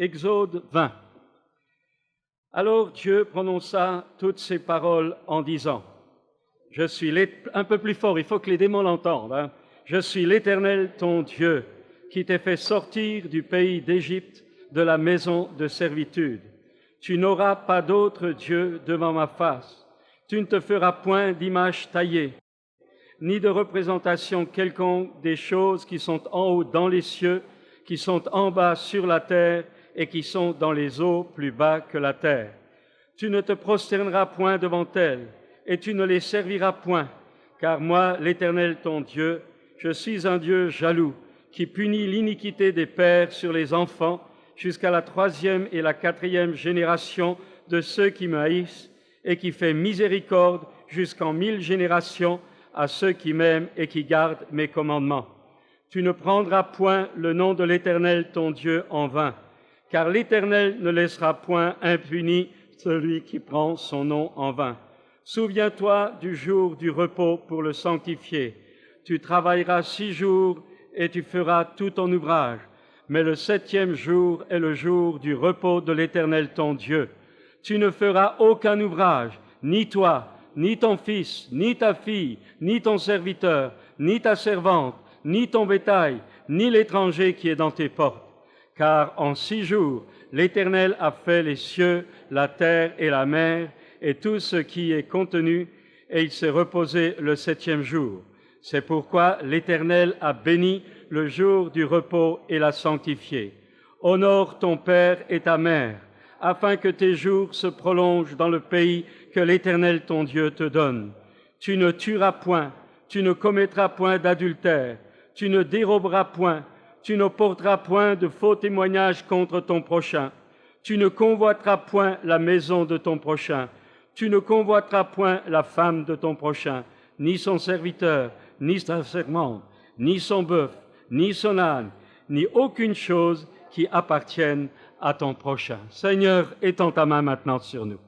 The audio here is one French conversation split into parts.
Exode 20. Alors Dieu prononça toutes ces paroles en disant, un peu plus fort, il faut que les démons l'entendent, hein. Je suis l'Éternel ton Dieu, qui t'ai fait sortir du pays d'Égypte, de la maison de servitude. Tu n'auras pas d'autre Dieu devant ma face. Tu ne te feras point d'image taillée, ni de représentation quelconque des choses qui sont en haut dans les cieux, qui sont en bas sur la terre et qui sont dans les eaux plus bas que la terre. Tu ne te prosterneras point devant elles, et tu ne les serviras point, car moi, l'Éternel ton Dieu, je suis un Dieu jaloux, qui punit l'iniquité des pères sur les enfants, jusqu'à la 3e et la 4e génération de ceux qui me haïssent, et qui fait miséricorde jusqu'en 1000 générations à ceux qui m'aiment et qui gardent mes commandements. Tu ne prendras point le nom de l'Éternel ton Dieu en vain, car l'Éternel ne laissera point impuni celui qui prend son nom en vain. Souviens-toi du jour du repos pour le sanctifier. Tu travailleras 6 jours et tu feras tout ton ouvrage. Mais le 7e jour est le jour du repos de l'Éternel ton Dieu. Tu ne feras aucun ouvrage, ni toi, ni ton fils, ni ta fille, ni ton serviteur, ni ta servante, ni ton bétail, ni l'étranger qui est dans tes portes. Car en 6 jours, l'Éternel a fait les cieux, la terre et la mer, et tout ce qui est contenu, et il s'est reposé le 7e jour. C'est pourquoi l'Éternel a béni le jour du repos et l'a sanctifié. Honore ton père et ta mère, afin que tes jours se prolongent dans le pays que l'Éternel ton Dieu te donne. Tu ne tueras point, tu ne commettras point d'adultère, tu ne déroberas point, tu ne porteras point de faux témoignages contre ton prochain, tu ne convoiteras point la maison de ton prochain, tu ne convoiteras point la femme de ton prochain, ni son serviteur, ni sa servante, ni son bœuf, ni son âne, ni aucune chose qui appartienne à ton prochain. Seigneur, étends ta main maintenant sur nous.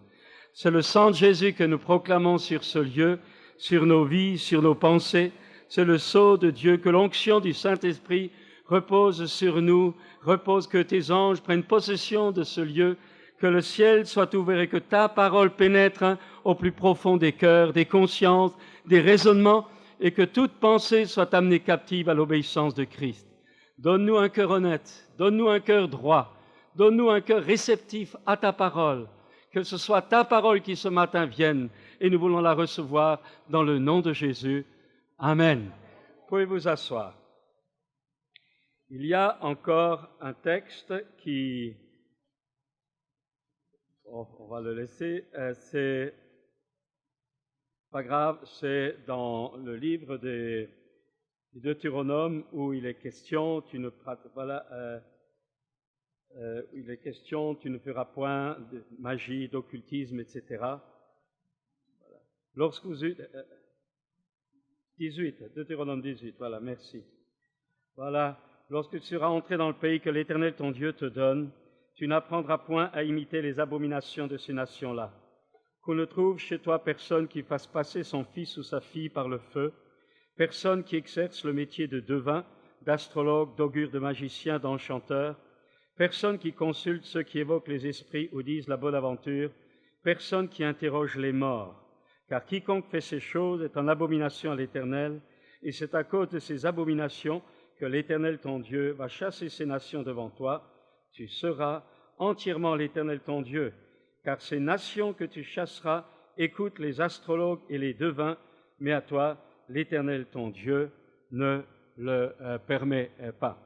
C'est le sang de Jésus que nous proclamons sur ce lieu, sur nos vies, sur nos pensées. C'est le sceau de Dieu, que l'onction du Saint-Esprit repose sur nous, repose, que tes anges prennent possession de ce lieu, que le ciel soit ouvert et que ta parole pénètre au plus profond des cœurs, des consciences, des raisonnements, et que toute pensée soit amenée captive à l'obéissance de Christ. Donne-nous un cœur honnête, donne-nous un cœur droit, donne-nous un cœur réceptif à ta parole, que ce soit ta parole qui ce matin vienne, et nous voulons la recevoir dans le nom de Jésus. Amen. Pouvez vous asseoir. Il y a encore un texte qui... on va le laisser, c'est pas grave, c'est dans le livre du Deutéronome où il est question, tu ne feras point de magie, d'occultisme, etc. Voilà. Lorsque vous 18, Deutéronome 18, voilà, merci. Voilà, lorsque tu seras entré dans le pays que l'Éternel ton Dieu te donne, tu n'apprendras point à imiter les abominations de ces nations-là. Qu'on ne trouve chez toi personne qui fasse passer son fils ou sa fille par le feu, personne qui exerce le métier de devin, d'astrologue, d'augure, de magicien, d'enchanteur, personne qui consulte ceux qui évoquent les esprits ou disent la bonne aventure, personne qui interroge les morts. Car quiconque fait ces choses est en abomination à l'Éternel, et c'est à cause de ces abominations que l'Éternel ton Dieu va chasser ces nations devant toi. Tu seras entièrement l'Éternel ton Dieu, car ces nations que tu chasseras écoutent les astrologues et les devins, mais à toi, l'Éternel ton Dieu ne le permet pas.